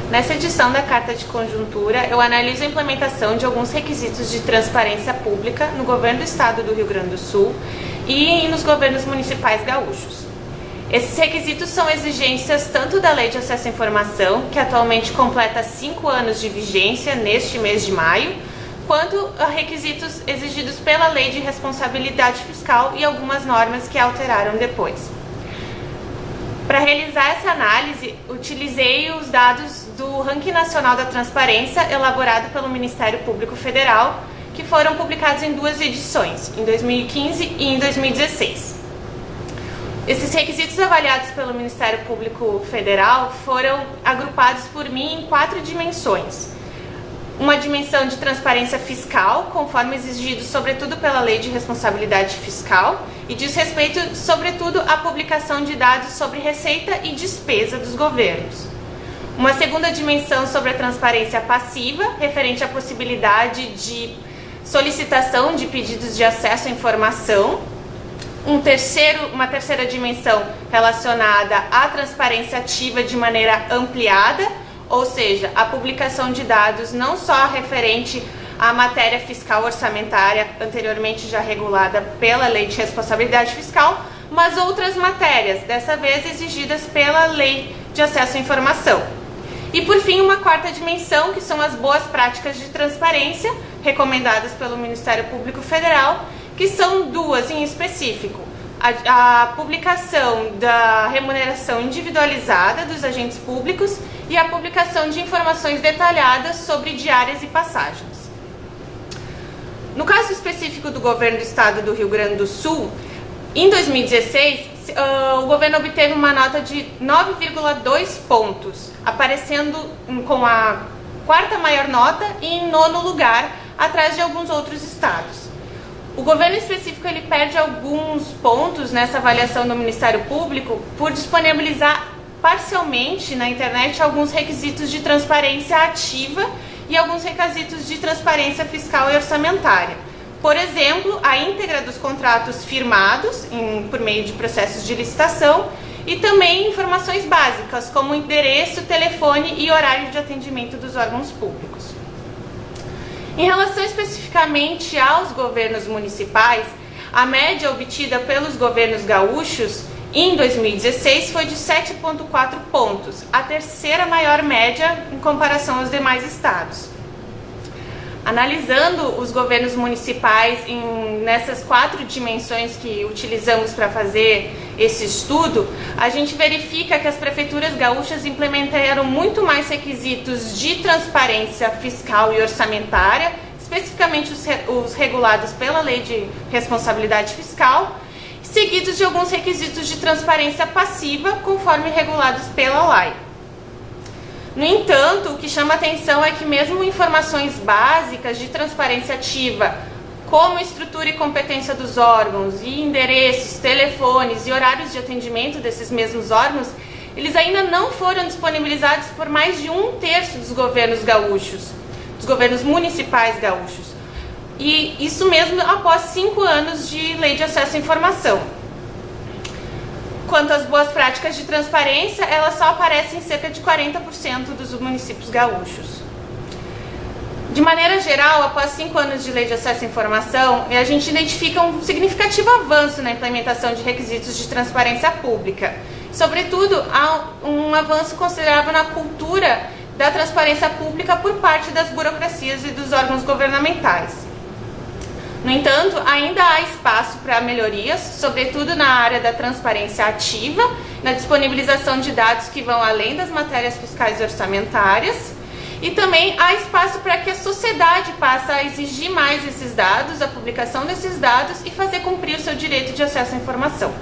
Nessa edição da Carta de Conjuntura, eu analiso a implementação de alguns requisitos de transparência pública no governo do Estado do Rio Grande do Sul e nos governos municipais gaúchos. Esses requisitos são exigências tanto da Lei de Acesso à Informação, que atualmente completa 5 anos de vigência neste mês de maio, quanto a requisitos exigidos pela Lei de Responsabilidade Fiscal e algumas normas que alteraram depois. Para realizar essa análise, utilizei os dados do Ranking Nacional da Transparência, elaborado pelo Ministério Público Federal, que foram publicados em 2 edições, em 2015 e em 2016. Esses requisitos avaliados pelo Ministério Público Federal foram agrupados por mim em 4 dimensões. Uma dimensão de transparência fiscal, conforme exigido sobretudo pela Lei de Responsabilidade Fiscal, e diz respeito sobretudo à publicação de dados sobre receita e despesa dos governos. Uma segunda dimensão sobre a transparência passiva, referente à possibilidade de solicitação de pedidos de acesso à informação. Uma terceira dimensão relacionada à transparência ativa de maneira ampliada, ou seja, a publicação de dados não só referente à matéria fiscal orçamentária, anteriormente já regulada pela Lei de Responsabilidade Fiscal, mas outras matérias, dessa vez exigidas pela Lei de Acesso à Informação. E por fim, uma quarta dimensão, que são as boas práticas de transparência, recomendadas pelo Ministério Público Federal, que são 2 em específico: a publicação da remuneração individualizada dos agentes públicos e a publicação de informações detalhadas sobre diárias e passagens. No caso específico do governo do Estado do Rio Grande do Sul, em 2016, o governo obteve uma nota de 9,2 pontos, aparecendo com a 4ª maior nota e em 9º lugar, atrás de alguns outros estados. O governo específico ele perde alguns pontos nessa avaliação do Ministério Público por disponibilizar parcialmente na internet alguns requisitos de transparência ativa e alguns requisitos de transparência fiscal e orçamentária. Por exemplo, a íntegra dos contratos firmados por meio de processos de licitação e também informações básicas como endereço, telefone e horário de atendimento dos órgãos públicos. Em relação especificamente aos governos municipais, a média obtida pelos governos gaúchos em 2016 foi de 7,4 pontos, a 3ª maior média em comparação aos demais estados. Analisando os governos municipais nessas 4 dimensões que utilizamos para fazer esse estudo, a gente verifica que as prefeituras gaúchas implementaram muito mais requisitos de transparência fiscal e orçamentária, especificamente os regulados pela Lei de Responsabilidade Fiscal, seguidos de alguns requisitos de transparência passiva, conforme regulados pela LAI. No entanto, o que chama atenção é que mesmo informações básicas de transparência ativa, como estrutura e competência dos órgãos, e endereços, telefones e horários de atendimento desses mesmos órgãos, eles ainda não foram disponibilizados por mais de 1/3 dos governos gaúchos, dos governos municipais gaúchos. E isso mesmo após 5 anos de Lei de Acesso à Informação. Quanto às boas práticas de transparência, elas só aparecem em cerca de 40% dos municípios gaúchos. De maneira geral, após 5 anos de Lei de Acesso à Informação, a gente identifica um significativo avanço na implementação de requisitos de transparência pública. Sobretudo, há um avanço considerável na cultura da transparência pública por parte das burocracias e dos órgãos governamentais. No entanto, ainda há espaço para melhorias, sobretudo na área da transparência ativa, na disponibilização de dados que vão além das matérias fiscais e orçamentárias, e também há espaço para que a sociedade passe a exigir mais esses dados, a publicação desses dados e fazer cumprir o seu direito de acesso à informação.